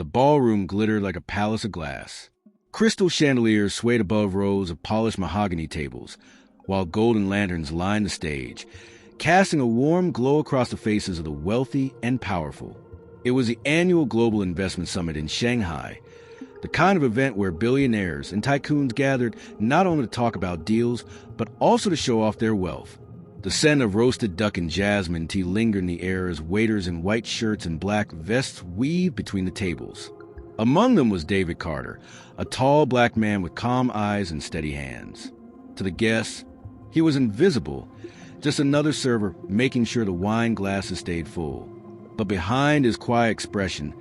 The ballroom glittered like a palace of glass. Crystal chandeliers swayed above rows of polished mahogany tables, while golden lanterns lined the stage, casting a warm glow across the faces of the wealthy and powerful. It was the annual Global Investment Summit in Shanghai, the kind of event where billionaires and tycoons gathered not only to talk about deals, but also to show off their wealth. The scent of roasted duck and jasmine tea lingered in the air as waiters in white shirts and black vests weaved between the tables. Among them was David Carter, a tall black man with calm eyes and steady hands. To the guests, he was invisible, just another server making sure the wine glasses stayed full. But behind his quiet expression,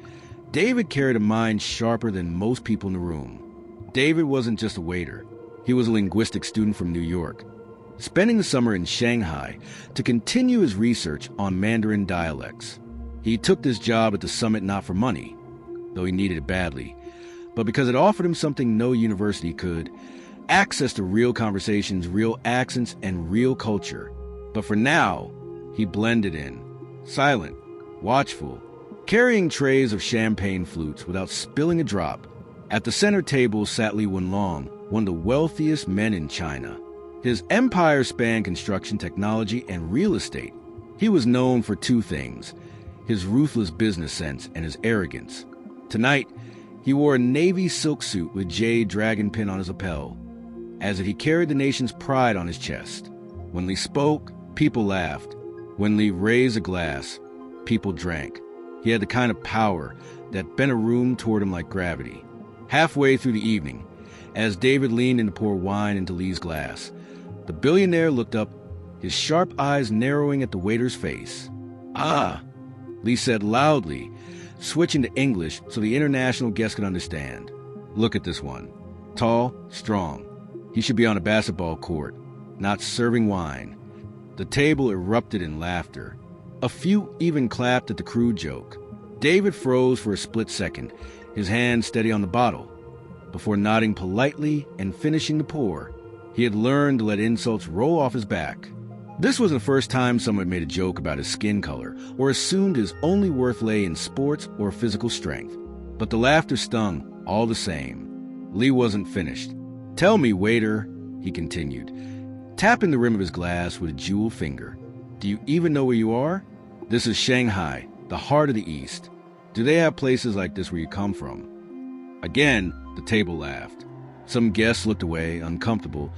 David carried a mind sharper than most people in the room. David wasn't just a waiter. He was a linguistic student from New York, spending the summer in Shanghai to continue his research on Mandarin dialects. He took this job at the summit not for money, though he needed it badly, but because it offered him something no university could: access to real conversations, real accents, and real culture. But for now, he blended in, silent, watchful, carrying trays of champagne flutes without spilling a drop. At the center table sat Li Wenlong, one of the wealthiest men in China. His empire spanned construction technology and real estate. He was known for two things: his ruthless business sense and his arrogance. Tonight, he wore a navy silk suit with jade dragon pin on his lapel, as if he carried the nation's pride on his chest. When Li spoke, people laughed. When Li raised a glass, people drank. He had the kind of power that bent a room toward him like gravity. Halfway through the evening, as David leaned in to pour wine into Li's glass, the billionaire looked up, his sharp eyes narrowing at the waiter's face. "Ah," Li said loudly, switching to English so the international guest could understand. "Look at this one. Tall, strong. He should be on a basketball court, not serving wine." The table erupted in laughter. A few even clapped at the crude joke. David froze for a split second, his hand steady on the bottle, before nodding politely and finishing the pour. He had learned to let insults roll off his back. This was the first time someone made a joke about his skin color or assumed his only worth lay in sports or physical strength. But the laughter stung all the same. Li wasn't finished. "Tell me, waiter," he continued, tapping the rim of his glass with a jeweled finger. "Do you even know where you are? This is Shanghai, the heart of the East. Do they have places like this where you come from?" Again, the table laughed. Some guests looked away, uncomfortable,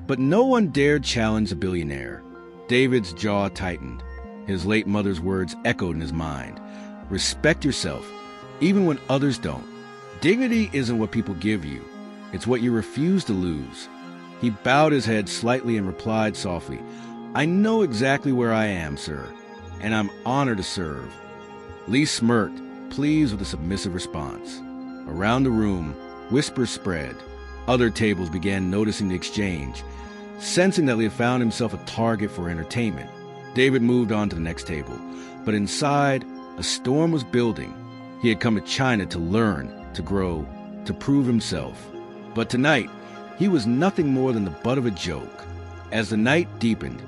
but no one dared challenge the billionaire. David's jaw tightened. His late mother's words echoed in his mind. "Respect yourself, even when others don't. Dignity isn't what people give you. It's what you refuse to lose." He bowed his head slightly and replied softly, "I know exactly where I am, sir, and I'm honored to serve." Li smirked, pleased with the submissive response. Around the room, whispers spread. Other tables began noticing the exchange, sensing that he had found himself a target for entertainment. David moved on to the next table, but inside, a storm was building. He had come to China to learn, to grow, to prove himself. But tonight, he was nothing more than the butt of a joke. As the night deepened,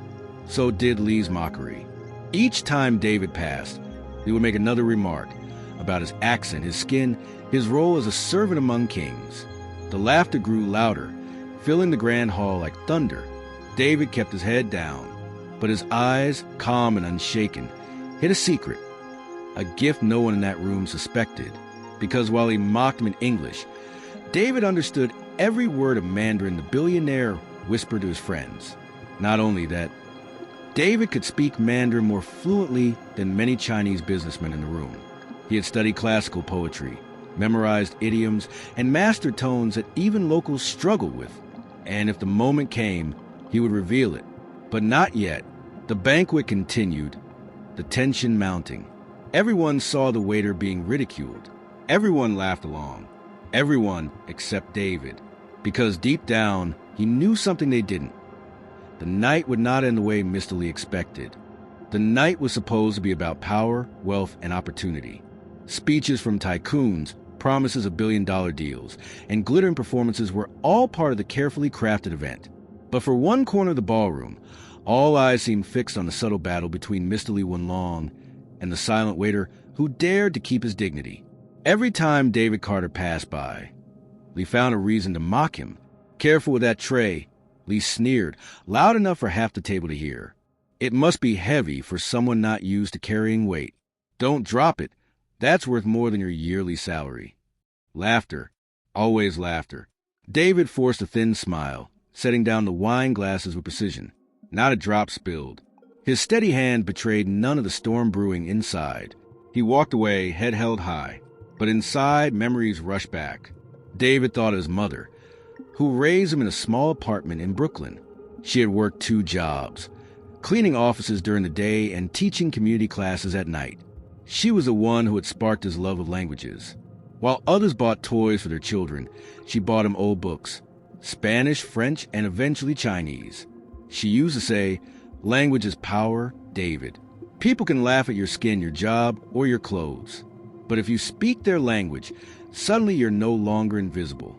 so did Li's mockery. Each time David passed, he would make another remark about his accent, his skin, his role as a servant among kings. The laughter grew louder, filling the grand hall like thunder. David kept his head down, but his eyes, calm and unshaken, hid a secret, a gift no one in that room suspected. Because while he mocked him in English, David understood every word of Mandarin the billionaire whispered to his friends. Not only that, David could speak Mandarin more fluently than many Chinese businessmen in the room. He had studied classical poetry, memorized idioms, and mastered tones that even locals struggled with. And if the moment came, he would reveal it. But not yet. The banquet continued, the tension mounting. Everyone saw the waiter being ridiculed. Everyone laughed along. Everyone except David. Because deep down, he knew something they didn't. The night would not end the way Mr. Li expected. The night was supposed to be about power, wealth, and opportunity. Speeches from tycoons, promises of billion-dollar deals, and glittering performances were all part of the carefully crafted event. But for one corner of the ballroom, all eyes seemed fixed on the subtle battle between Mr. Li Wenlong and the silent waiter who dared to keep his dignity. Every time David Carter passed by, Lee found a reason to mock him. "Careful with that tray," Lee sneered, loud enough for half the table to hear. "It must be heavy for someone not used to carrying weight. Don't drop it. That's worth more than your yearly salary." Laughter. Always laughter. David forced a thin smile, setting down the wine glasses with precision. Not a drop spilled. His steady hand betrayed none of the storm brewing inside. He walked away, head held high. But inside, memories rushed back. David thought of his mother, who raised him in a small apartment in Brooklyn. She had worked 2 jobs, cleaning offices during the day and teaching community classes at night. She was the one who had sparked his love of languages. While others bought toys for their children, she bought him old books, Spanish, French, and eventually Chinese. She used to say, "Language is power, David. People can laugh at your skin, your job, or your clothes. But if you speak their language, suddenly you're no longer invisible."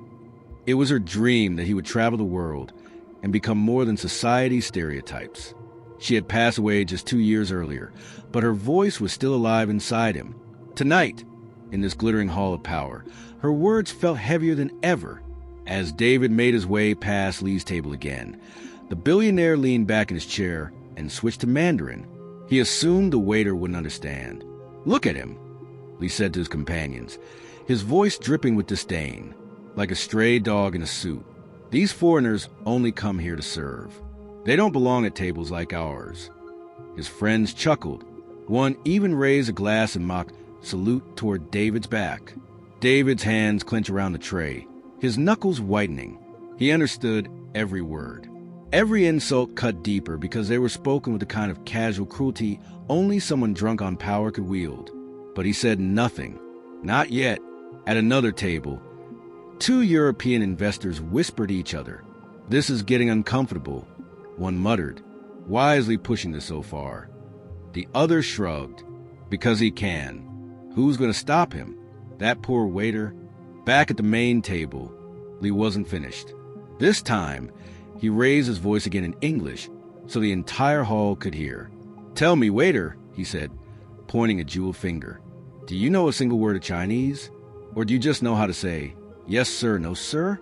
It was her dream that he would travel the world and become more than society's stereotypes. She had passed away just 2 years earlier, but her voice was still alive inside him. Tonight, in this glittering hall of power, her words felt heavier than ever. As David made his way past Lee's table again, the billionaire leaned back in his chair and switched to Mandarin. He assumed the waiter wouldn't understand. "Look at him," Lee said to his companions, his voice dripping with disdain, like a stray dog in a suit. "These foreigners only come here to serve. They don't belong at tables like ours." His friends chuckled. One even raised a glass in mock salute toward David's back. David's hands clenched around the tray, his knuckles whitening. He understood every word. Every insult cut deeper because they were spoken with the kind of casual cruelty only someone drunk on power could wield. But he said nothing. Not yet. At another table, 2 European investors whispered to each other. "This is getting uncomfortable," one muttered, wisely pushing this so far. The other shrugged. "Because he can. Who's going to stop him? That poor waiter." Back at the main table, Lee wasn't finished. This time, he raised his voice again in English so the entire hall could hear. "Tell me, waiter," he said, pointing a jeweled finger. "Do you know a single word of Chinese? Or do you just know how to say, 'Yes, sir, no, sir'?"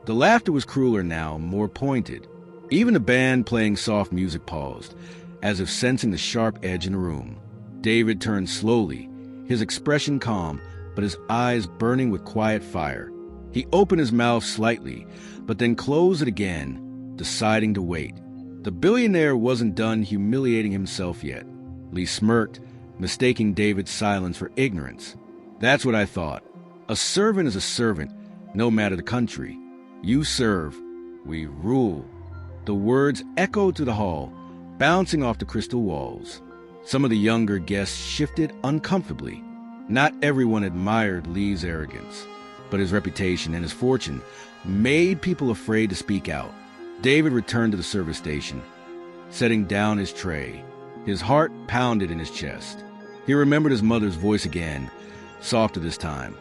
The laughter was crueler now, more pointed. Even the band playing soft music paused, as if sensing the sharp edge in the room. David turned slowly, his expression calm, but his eyes burning with quiet fire. He opened his mouth slightly, but then closed it again, deciding to wait. The billionaire wasn't done humiliating himself yet. Lee smirked, mistaking David's silence for ignorance. "That's what I thought. A servant is a servant, no matter the country. You serve, we rule." The words echoed through the hall, bouncing off the crystal walls. Some of the younger guests shifted uncomfortably. Not everyone admired Lee's arrogance, but his reputation and his fortune made people afraid to speak out. David returned to the service station, setting down his tray. His heart pounded in his chest. He remembered his mother's voice again, softer this time.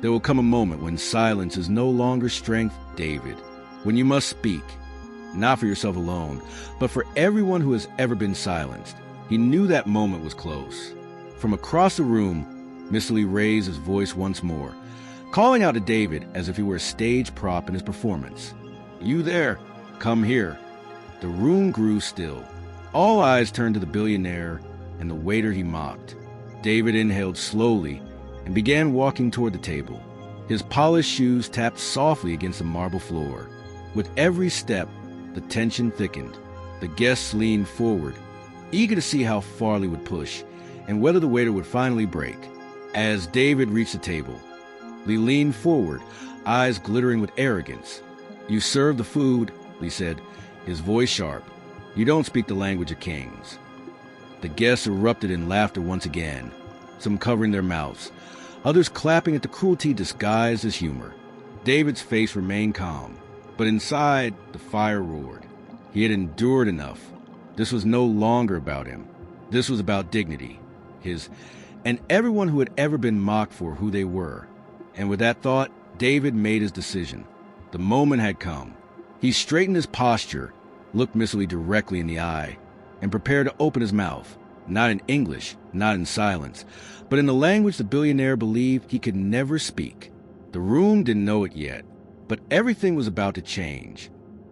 "There will come a moment when silence is no longer strength, David, when you must speak, not for yourself alone, but for everyone who has ever been silenced." He knew that moment was close. From across the room, Mr. Lee raised his voice once more, calling out to David as if he were a stage prop in his performance. "You there, come here." The room grew still. All eyes turned to the billionaire and the waiter he mocked. David inhaled slowly and began walking toward the table. His polished shoes tapped softly against the marble floor. With every step, the tension thickened. The guests leaned forward, eager to see how far Lee would push and whether the waiter would finally break. As David reached the table, Lee leaned forward, eyes glittering with arrogance. "You serve the food," Lee said, his voice sharp. "You don't speak the language of kings." The guests erupted in laughter once again, some covering their mouths, others clapping at the cruelty disguised as humor. David's face remained calm, but inside, the fire roared. He had endured enough. This was no longer about him. This was about dignity, his, and everyone who had ever been mocked for who they were. And with that thought, David made his decision. The moment had come. He straightened his posture, looked Miss Lee directly in the eye, and prepared to open his mouth. Not in English, not in silence, but in the language the billionaire believed he could never speak. The room didn't know it yet, but everything was about to change.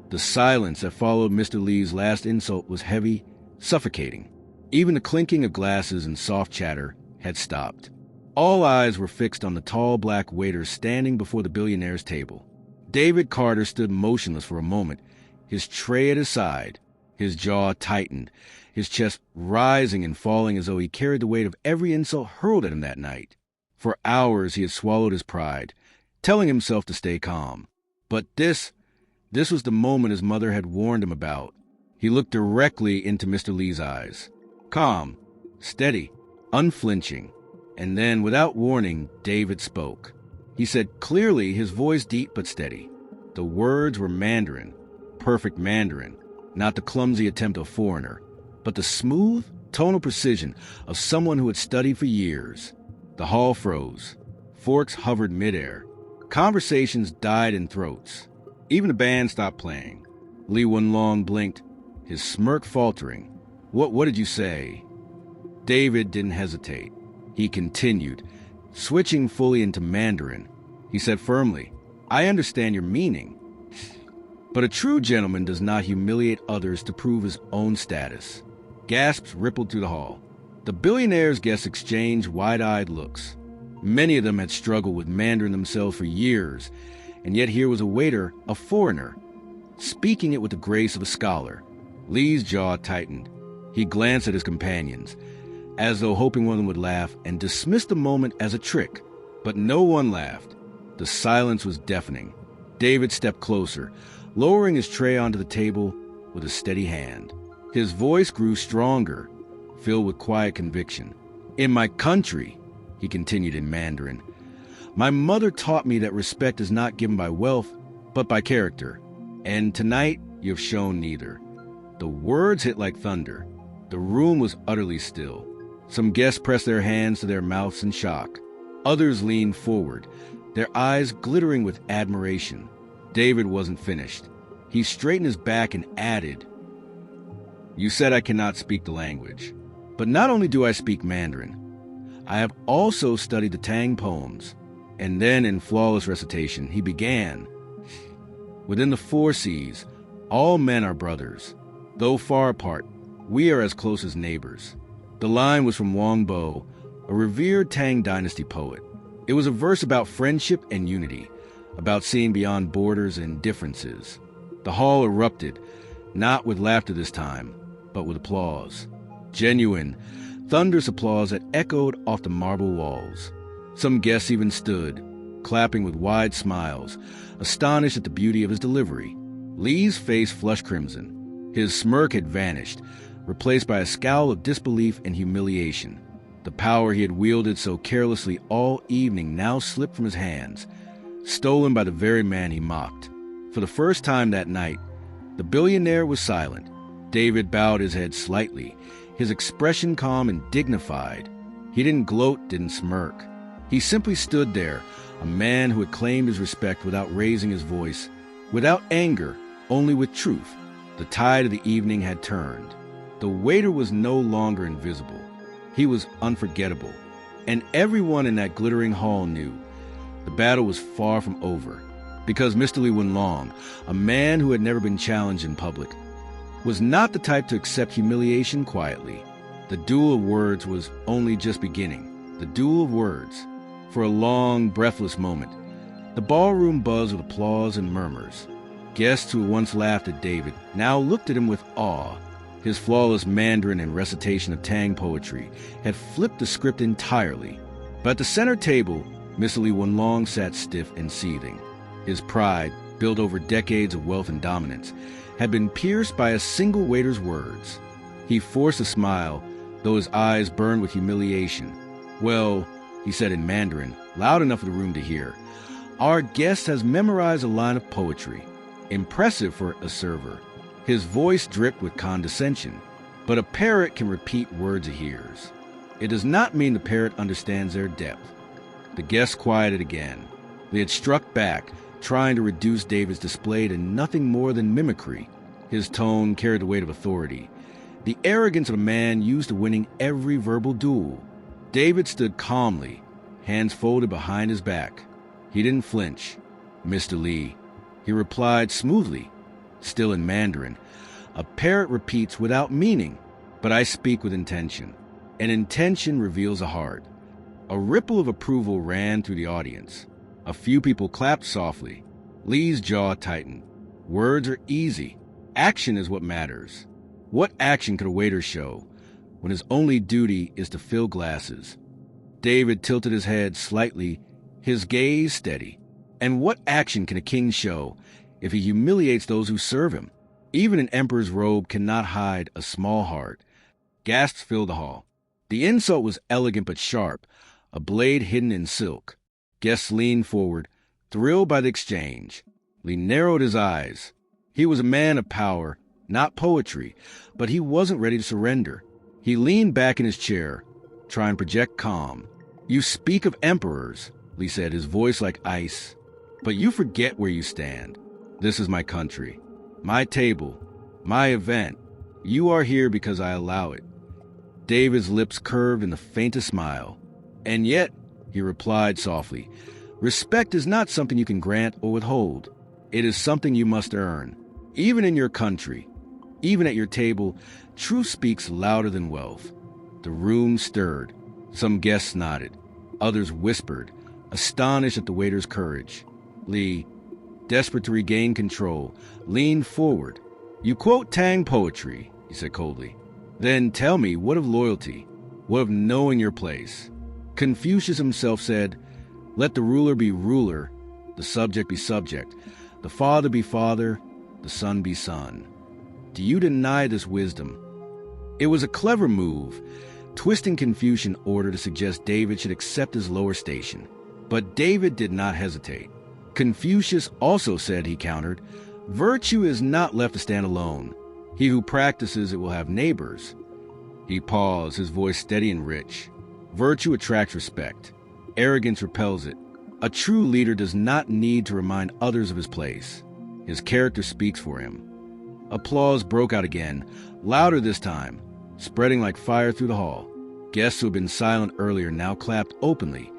The silence that followed Mr. Li's last insult was heavy, suffocating. Even the clinking of glasses and soft chatter had stopped. All eyes were fixed on the tall black waiter standing before the billionaire's table. David Carter stood motionless for a moment, his tray at his side, his jaw tightened, his chest rising and falling as though he carried the weight of every insult hurled at him that night. For hours he had swallowed his pride, telling himself to stay calm. But this was the moment his mother had warned him about. He looked directly into Mr. Li's eyes. Calm, steady, unflinching. And then, without warning, David spoke. He said clearly, his voice deep but steady. The words were Mandarin, perfect Mandarin, not the clumsy attempt of a foreigner, but the smooth, tonal precision of someone who had studied for years. The hall froze. Forks hovered midair. Conversations died in throats. Even the band stopped playing. Li Wenlong blinked, his smirk faltering. What did you say? David didn't hesitate. He continued, switching fully into Mandarin. He said firmly, I understand your meaning, but a true gentleman does not humiliate others to prove his own status. Gasps rippled through the hall. The billionaire's guests exchanged wide-eyed looks. Many of them had struggled with Mandarin themselves for years, and yet here was a waiter, a foreigner, speaking it with the grace of a scholar. Li's jaw tightened. He glanced at his companions, as though hoping one of them would laugh, and dismissed the moment as a trick. But no one laughed. The silence was deafening. David stepped closer, lowering his tray onto the table with a steady hand. His voice grew stronger, filled with quiet conviction. In my country, he continued in Mandarin, my mother taught me that respect is not given by wealth, but by character. And tonight, you have shown neither. The words hit like thunder. The room was utterly still. Some guests pressed their hands to their mouths in shock. Others leaned forward, their eyes glittering with admiration. David wasn't finished. He straightened his back and added, You said I cannot speak the language. But not only do I speak Mandarin, I have also studied the Tang poems. And then, in flawless recitation, he began, Within the 4 seas, all men are brothers. Though far apart, we are as close as neighbors. The line was from Wang Bo, a revered Tang dynasty poet. It was a verse about friendship and unity, about seeing beyond borders and differences. The hall erupted, not with laughter this time, but with applause. Genuine, thunderous applause that echoed off the marble walls. Some guests even stood, clapping with wide smiles, astonished at the beauty of his delivery. Li's face flushed crimson. His smirk had vanished, replaced by a scowl of disbelief and humiliation. The power he had wielded so carelessly all evening now slipped from his hands, stolen by the very man he mocked. For the first time that night, the billionaire was silent. David bowed his head slightly, his expression calm and dignified. He didn't gloat, didn't smirk. He simply stood there, a man who had claimed his respect without raising his voice, without anger, only with truth. The tide of the evening had turned. The waiter was no longer invisible. He was unforgettable. And everyone in that glittering hall knew the battle was far from over, because Mr. Li Wenlong, a man who had never been challenged in public, was not the type to accept humiliation quietly. The duel of words was only just beginning. The duel of words. For a long, breathless moment, the ballroom buzzed with applause and murmurs. Guests who once laughed at David now looked at him with awe. His flawless Mandarin and recitation of Tang poetry had flipped the script entirely. But at the center table, Mr. Li Wenlong sat stiff and seething. His pride, built over decades of wealth and dominance, had been pierced by a single waiter's words. He forced a smile, though his eyes burned with humiliation. Well, he said in Mandarin, loud enough for the room to hear, our guest has memorized a line of poetry. Impressive for a server. His voice dripped with condescension. But a parrot can repeat words it hears. It does not mean the parrot understands their depth. The guests quieted again. They had struck back, trying to reduce David's display to nothing more than mimicry. His tone carried the weight of authority. the arrogance of a man used to winning every verbal duel. David stood calmly, hands folded behind his back. He didn't flinch. "Mr. Li," he replied smoothly, still in Mandarin. "A parrot repeats without meaning, but I speak with intention. And intention reveals a heart." A ripple of approval ran through the audience. A few people clapped softly. Li's jaw tightened. Words are easy. Action is what matters. What action could a waiter show when his only duty is to fill glasses? David tilted his head slightly, his gaze steady. And what action can a king show if he humiliates those who serve him? Even an emperor's robe cannot hide a small heart. Gasps filled the hall. The insult was elegant but sharp, a blade hidden in silk. Guests leaned forward, thrilled by the exchange. Li narrowed his eyes. He was a man of power, not poetry, but he wasn't ready to surrender. He leaned back in his chair, trying to project calm. "You speak of emperors," Li said, his voice like ice, "but you forget where you stand. This is my country, my table, my event. You are here because I allow it." David's lips curved in the faintest smile. "And yet," he replied softly, "respect is not something you can grant or withhold. It is something you must earn. Even in your country, even at your table, truth speaks louder than wealth." The room stirred. Some guests nodded. Others whispered, astonished at the waiter's courage. Li, desperate to regain control, leaned forward. "You quote Tang poetry," he said coldly. "Then tell me, what of loyalty? What of knowing your place?" Confucius himself said, "Let the ruler be ruler, the subject be subject, the father be father, the son be son." Do you deny this wisdom? It was a clever move, twisting Confucius in order to suggest David should accept his lower station. But David did not hesitate. Confucius also said, he countered, "Virtue is not left to stand alone. He who practices it will have neighbors." He paused, his voice steady and rich. "Virtue attracts respect. Arrogance repels it. A true leader does not need to remind others of his place. His character speaks for him." Applause broke out again, louder this time, spreading like fire through the hall. Guests who had been silent earlier now clapped openly,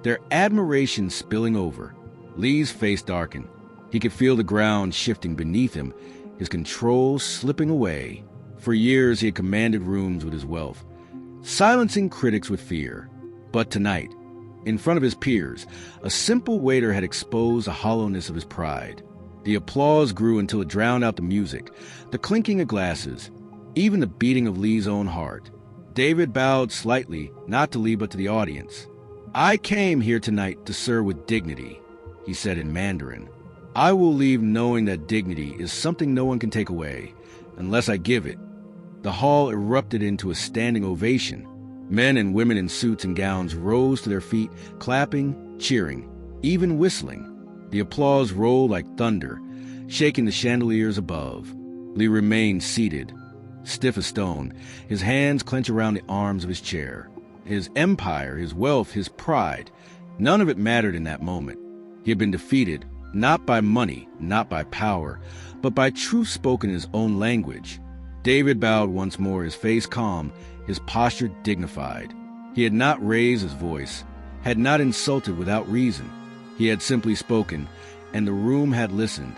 their admiration spilling over. Li's face darkened. He could feel the ground shifting beneath him, his control slipping away. For years he had commanded rooms with his wealth, silencing critics with fear. But tonight, in front of his peers, a simple waiter had exposed the hollowness of his pride. The applause grew until it drowned out the music, the clinking of glasses, even the beating of Li's own heart. David bowed slightly, not to Li but to the audience. "I came here tonight to serve with dignity," he said in Mandarin. "I will leave knowing that dignity is something no one can take away, unless I give it." The hall erupted into a standing ovation. Men and women in suits and gowns rose to their feet, clapping, cheering, even whistling. The applause rolled like thunder, shaking the chandeliers above. Li remained seated, stiff as stone, his hands clenched around the arms of his chair. His empire, his wealth, his pride, none of it mattered in that moment. He had been defeated, not by money, not by power, but by truth spoken in his own language. David bowed once more, his face calm, his posture dignified. He had not raised his voice, had not insulted without reason. He had simply spoken, and the room had listened.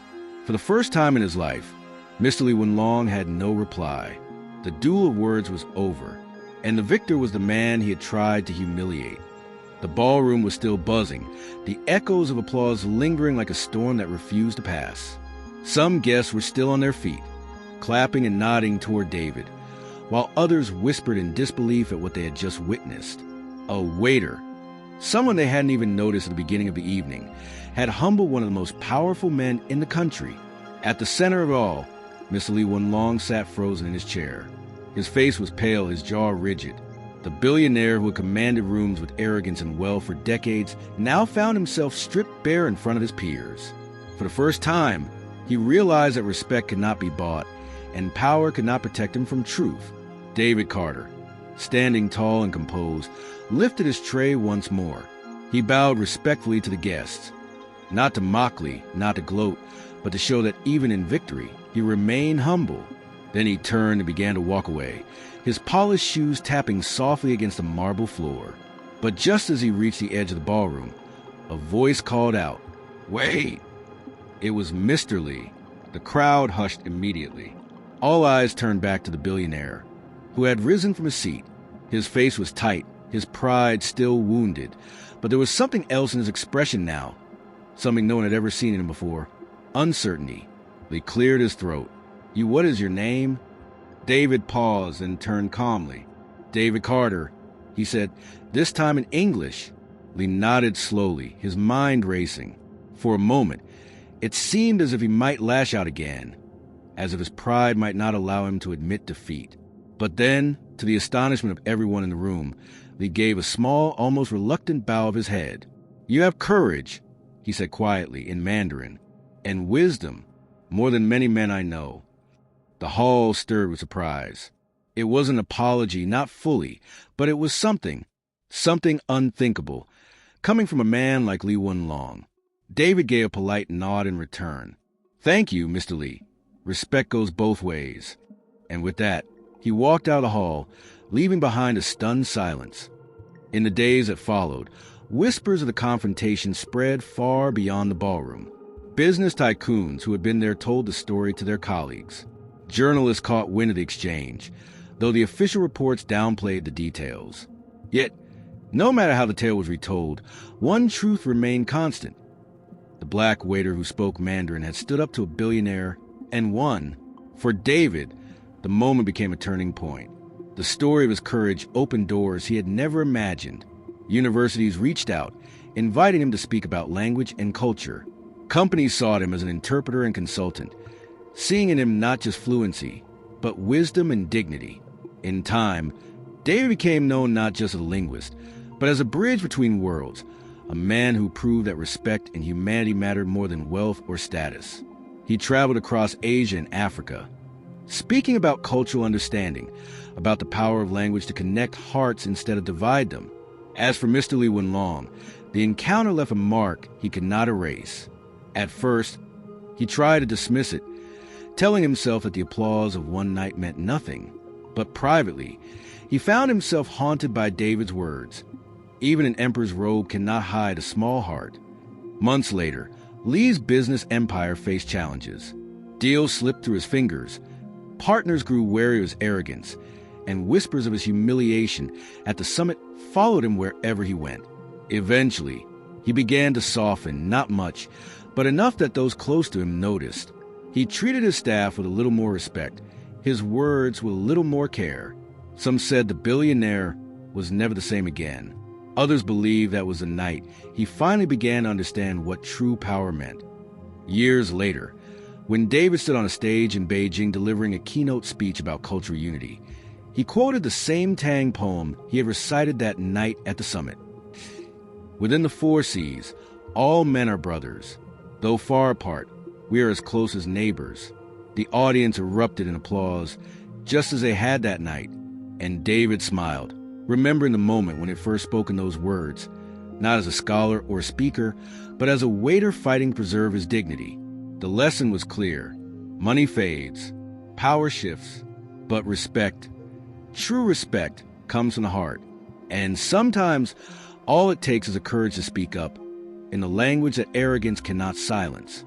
For the first time in his life, Mr. Li Wenlong had no reply. The duel of words was over, and the victor was the man he had tried to humiliate. The ballroom was still buzzing, the echoes of applause lingering like a storm that refused to pass. Some guests were still on their feet, clapping and nodding toward David, while others whispered in disbelief at what they had just witnessed. A waiter, someone they hadn't even noticed at the beginning of the evening, had humbled one of the most powerful men in the country. At the center of it all, Mr. Li Wenlong sat frozen in his chair. His face was pale, his jaw rigid. The billionaire who had commanded rooms with arrogance and wealth for decades now found himself stripped bare in front of his peers. For the first time, he realized that respect could not be bought, and power could not protect him from truth. David Carter, standing tall and composed, lifted his tray once more. He bowed respectfully to the guests, not to mock Li, not to gloat, but to show that even in victory, he remained humble. Then he turned and began to walk away, his polished shoes tapping softly against the marble floor. But just as he reached the edge of the ballroom, a voice called out, "Wait!" It was Mr. Li. The crowd hushed immediately. All eyes turned back to the billionaire, who had risen from his seat. His face was tight, his pride still wounded, but there was something else in his expression now, something no one had ever seen in him before. Uncertainty. He cleared his throat. What is your name?" David paused and turned calmly. "David Carter," he said, this time in English. Lee nodded slowly, his mind racing. For a moment, it seemed as if he might lash out again, as if his pride might not allow him to admit defeat. But then, to the astonishment of everyone in the room, Lee gave a small, almost reluctant bow of his head. "You have courage," he said quietly in Mandarin, "and wisdom, more than many men I know." The hall stirred with surprise. It was an apology, not fully, but it was something unthinkable, coming from a man like Li Wenlong. David gave a polite nod in return. "Thank you, Mr. Li. Respect goes both ways." And with that, he walked out of the hall, leaving behind a stunned silence. In the days that followed, whispers of the confrontation spread far beyond the ballroom. Business tycoons who had been there told the story to their colleagues. Journalists caught wind of the exchange, though the official reports downplayed the details. Yet, no matter how the tale was retold, one truth remained constant. The black waiter who spoke Mandarin had stood up to a billionaire and won. For David, the moment became a turning point. The story of his courage opened doors he had never imagined. Universities reached out, inviting him to speak about language and culture. Companies sought him as an interpreter and consultant, seeing in him not just fluency, but wisdom and dignity. In time, David became known not just as a linguist, but as a bridge between worlds, a man who proved that respect and humanity mattered more than wealth or status. He traveled across Asia and Africa, speaking about cultural understanding, about the power of language to connect hearts instead of divide them. As for Mr. Li Wenlong, the encounter left a mark he could not erase. At first, he tried to dismiss it, telling himself that the applause of one night meant nothing. But privately, he found himself haunted by David's words. Even an emperor's robe cannot hide a small heart. Months later, Li's business empire faced challenges. Deals slipped through his fingers, partners grew wary of his arrogance, and whispers of his humiliation at the summit followed him wherever he went. Eventually, he began to soften, not much, but enough that those close to him noticed. He treated his staff with a little more respect, his words with a little more care. Some said the billionaire was never the same again. Others believed that was the night he finally began to understand what true power meant. Years later, when David stood on a stage in Beijing delivering a keynote speech about cultural unity, he quoted the same Tang poem he had recited that night at the summit. "Within the four seas, all men are brothers. Though far apart, we are as close as neighbors." The audience erupted in applause, just as they had that night, and David smiled, remembering the moment when he first spoken those words, not as a scholar or a speaker, but as a waiter fighting to preserve his dignity. The lesson was clear. Money fades, power shifts, but respect, true respect, comes from the heart. And sometimes all it takes is the courage to speak up in the language that arrogance cannot silence.